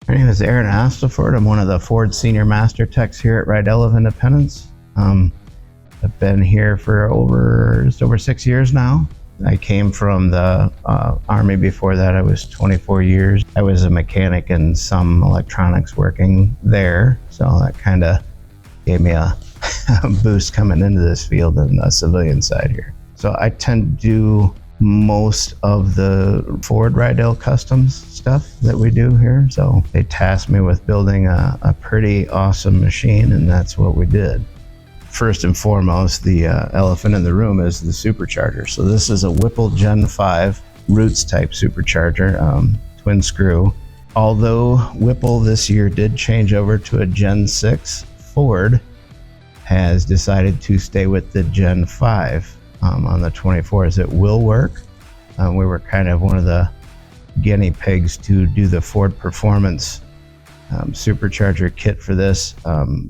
My name is Aaron Astleford. I'm one of the Ford Senior Master Techs here at Rydell of Independence. I've been here for just over 6 years now. I came from the Army. Before that, I was 24 years. I was a mechanic and some electronics working there, so that kind of gave me a boost coming into this field on the civilian side here. So I tend to do most of the Ford Rydell Customs stuff that we do here. So they tasked me with building a pretty awesome machine, and that's what we did. First and foremost, the elephant in the room is the supercharger. So this is a Whipple Gen 5 Roots type supercharger, twin screw. Although Whipple this year did change over to a Gen 6, Ford has decided to stay with the Gen 5 on the 24s. It will work. We were kind of one of the guinea pigs to do the Ford Performance supercharger kit for this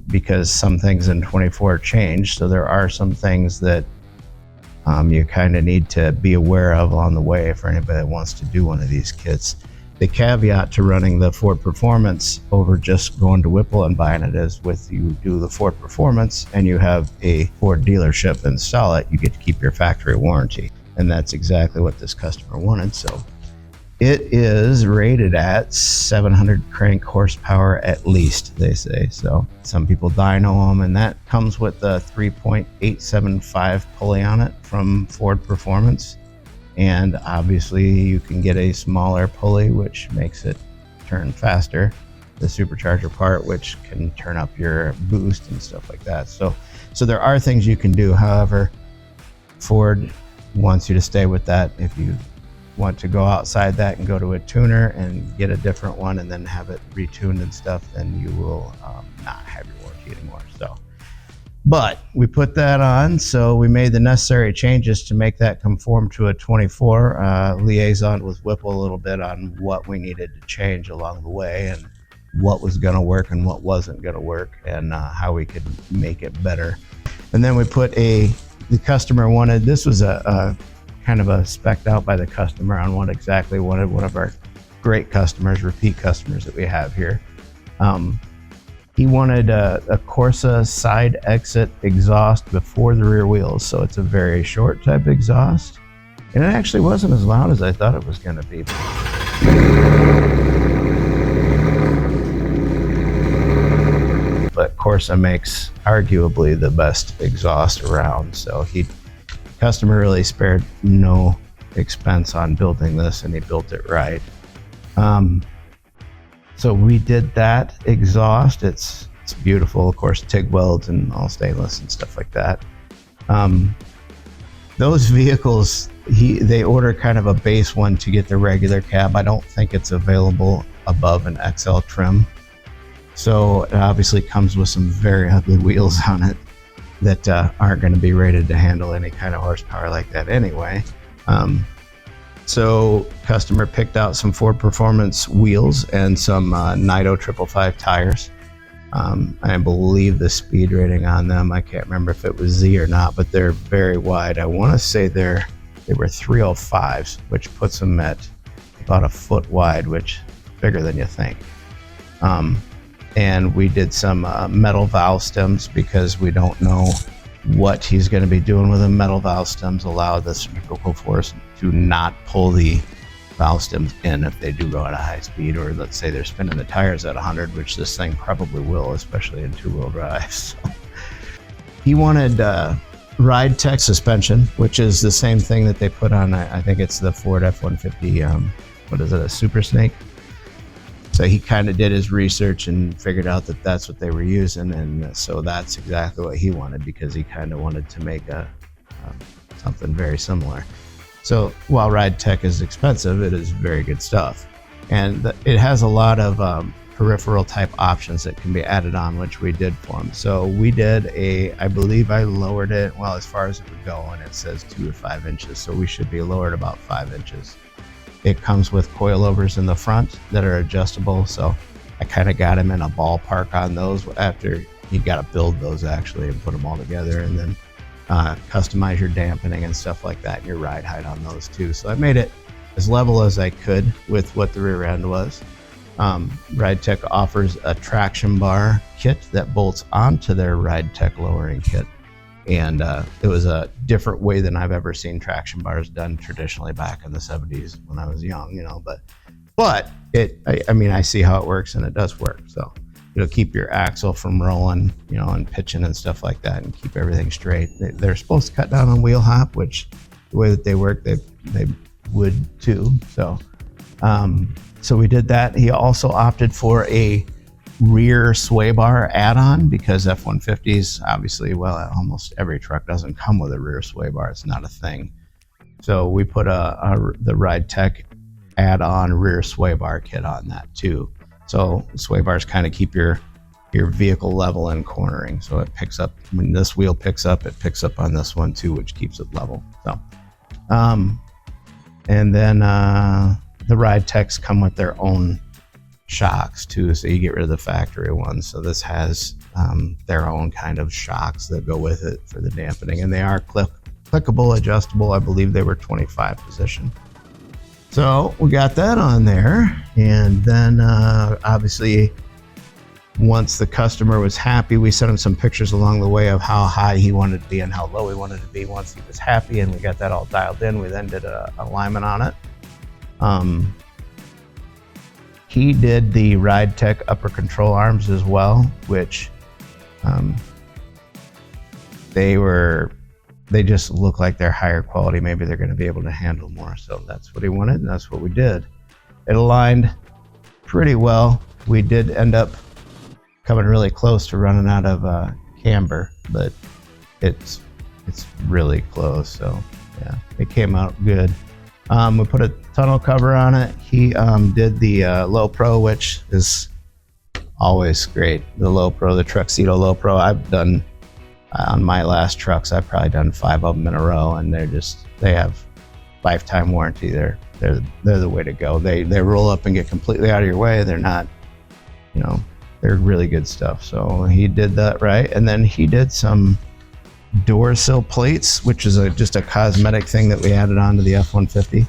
because some things in 24 changed. So there are some things that you kind of need to be aware of on the way for anybody that wants to do one of these kits. The caveat to running the Ford Performance over just going to Whipple and buying it is with you do the Ford Performance and you have a Ford dealership install it, you get to keep your factory warranty. And that's exactly what this customer wanted. So it is rated at 700 crank horsepower at least, they say. So some people dyno them, and that comes with a 3.875 pulley on it from Ford Performance. And obviously you can get a smaller pulley, which makes it turn faster. The supercharger part, which can turn up your boost and stuff like that. So there are things you can do. However, Ford wants you to stay with that. If you want to go outside that and go to a tuner and get a different one and then have it retuned and stuff, then you will not have your warranty anymore. But we put that on, so we made the necessary changes to make that conform to a 24. Liaison with Whipple a little bit on what we needed to change along the way and what was going to work and what wasn't going to work, and how we could make it better. And then we put the customer wanted, this was a kind of a spec'd out by the customer on what exactly wanted. One of our great customers, repeat customers that we have here. He wanted a Corsa side exit exhaust before the rear wheels. So it's a very short type exhaust. And it actually wasn't as loud as I thought it was going to be. But Corsa makes arguably the best exhaust around. So customer really spared no expense on building this, and he built it right. So we did that exhaust. It's beautiful, of course, TIG welds and all stainless and stuff like that. Those vehicles, they order kind of a base one to get the regular cab. I don't think it's available above an XL trim. So it obviously comes with some very ugly wheels on it that aren't going to be rated to handle any kind of horsepower like that anyway. So customer picked out some Ford Performance wheels and some Nido 555 tires. I believe the speed rating on them, I can't remember if it was Z or not, but they're very wide. I want to say they were 305s, which puts them at about a foot wide, which is bigger than you think. And we did some metal valve stems because we don't know what he's going to be doing with them. Metal valve stems allow the centrifugal force to not pull the valve stems in if they do go at a high speed, or let's say they're spinning the tires at 100, which this thing probably will, especially in two-wheel drive. So he wanted Rydell suspension, which is the same thing that they put on, I think it's the Ford F-150, what is it, a Super Snake? So he kind of did his research and figured out that that's what they were using, and so that's exactly what he wanted, because he kind of wanted to make something very similar. So while Rydell is expensive, it is very good stuff, and it has a lot of peripheral type options that can be added on, which we did for him. So we did I believe I lowered it, well, as far as it would go, and it says 2 to 5 inches, so we should be lowered about 5 inches. It comes with coilovers in the front that are adjustable, so I kind of got him in a ballpark on those. After you got to build those actually and put them all together, and then customize your dampening and stuff like that, and your ride height on those too. So I made it as level as I could with what the rear end was. RideTech offers a traction bar kit that bolts onto their RideTech lowering kit. And it was a different way than I've ever seen traction bars done traditionally back in the 70s when I was young, you know, but I mean, I see how it works, and it does work. So it'll keep your axle from rolling, you know, and pitching and stuff like that, and keep everything straight. They're supposed to cut down on wheel hop, which the way that they work, they would too. So we did that. He also opted for a rear sway bar add-on because F-150s, obviously, well, almost every truck doesn't come with a rear sway bar. It's not a thing. So we put the RideTech add-on rear sway bar kit on that too. So sway bars kind of keep your vehicle level and cornering. So it picks up, when this wheel picks up, it picks up on this one too, which keeps it level. So, and then the RideTechs come with their own shocks too, so you get rid of the factory ones. So this has their own kind of shocks that go with it for the dampening, and they are clickable, adjustable. I believe they were 25 position. So we got that on there, and then obviously once the customer was happy, we sent him some pictures along the way of how high he wanted to be and how low he wanted to be. Once he was happy and we got that all dialed in, we then did a alignment on it. He did the RideTech upper control arms as well, which they just look like they're higher quality. Maybe they're going to be able to handle more. So that's what he wanted, and that's what we did. It aligned pretty well. We did end up coming really close to running out of camber, but it's really close. So yeah, it came out good. We put a tunnel cover on it. He did the Low Pro, which is always great. The Low Pro, the Truxedo Low Pro. I've done on my last trucks, I've probably done 5 of them in a row, and they have lifetime warranty. They're the way to go. They roll up and get completely out of your way. They're not, you know, they're really good stuff. So he did that right, and then he did some door sill plates, which is just a cosmetic thing that we added on to the F-150.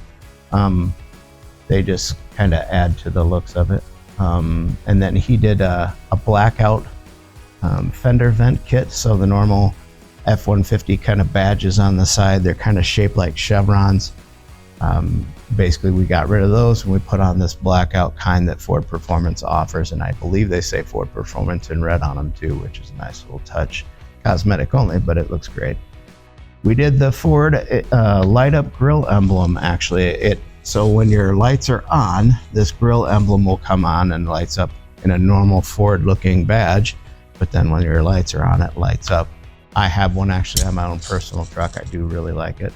They just kind of add to the looks of it. And then he did a blackout fender vent kit. So the normal F-150 kind of badges on the side, they're kind of shaped like chevrons. Basically, we got rid of those and we put on this blackout kind that Ford Performance offers, and I believe they say Ford Performance in red on them too, which is a nice little touch. Cosmetic only, but it looks great. We did the Ford light up grill emblem. Actually, so when your lights are on, this grill emblem will come on and lights up in a normal Ford looking badge, but then when your lights are on, it lights up. I have one actually on my own personal truck. I do really like it.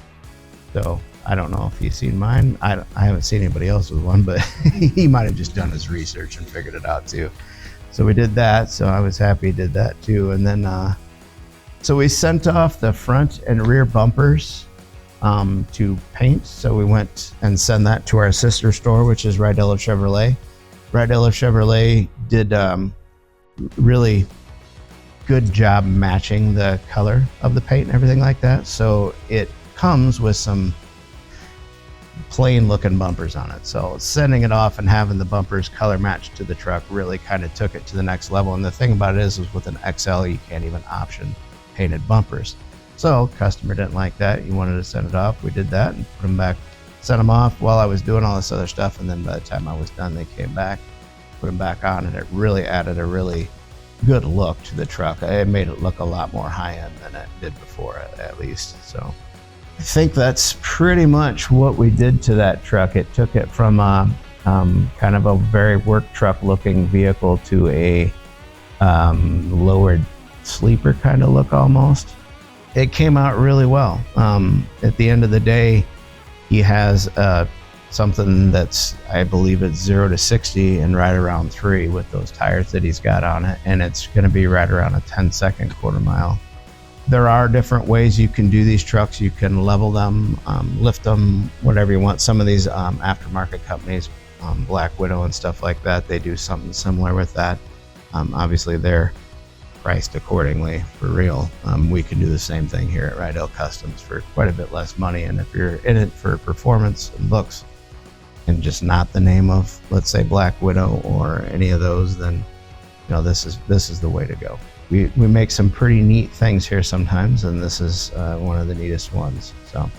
So I don't know if you've seen mine. I haven't seen anybody else with one, but he might have just done his research and figured it out too. So we did that. So I was happy he did that too. And then so we sent off the front and rear bumpers to paint. So we went and sent that to our sister store, which is Rydell of Chevrolet. Rydell of Chevrolet did really good job matching the color of the paint and everything like that. So it comes with some plain looking bumpers on it. So sending it off and having the bumpers color matched to the truck really kind of took it to the next level. And the thing about it is with an XL, you can't even option painted bumpers. So customer didn't like that. He wanted to send it off. We did that and put them back, sent them off while I was doing all this other stuff. And then by the time I was done, they came back, put them back on, and it really added a really good look to the truck. It made it look a lot more high end than it did before, at least. So I think that's pretty much what we did to that truck. It took it from kind of a very work truck looking vehicle to a lowered sleeper kind of look almost. It came out really well. At the end of the day, he has something that's, I believe it's 0 to 60 in right around 3 with those tires that he's got on it, and it's going to be right around a 10-second quarter mile. There are different ways you can do these trucks. You can level them, lift them, whatever you want. Some of these aftermarket companies, Black Widow and stuff like that, they do something similar with that. Obviously, they're priced accordingly for real. We can do the same thing here at Rydell Customs for quite a bit less money, and if you're in it for performance and looks, and just not the name of, let's say, Black Widow or any of those, then this is the way to go. We make some pretty neat things here sometimes, and this is one of the neatest ones. So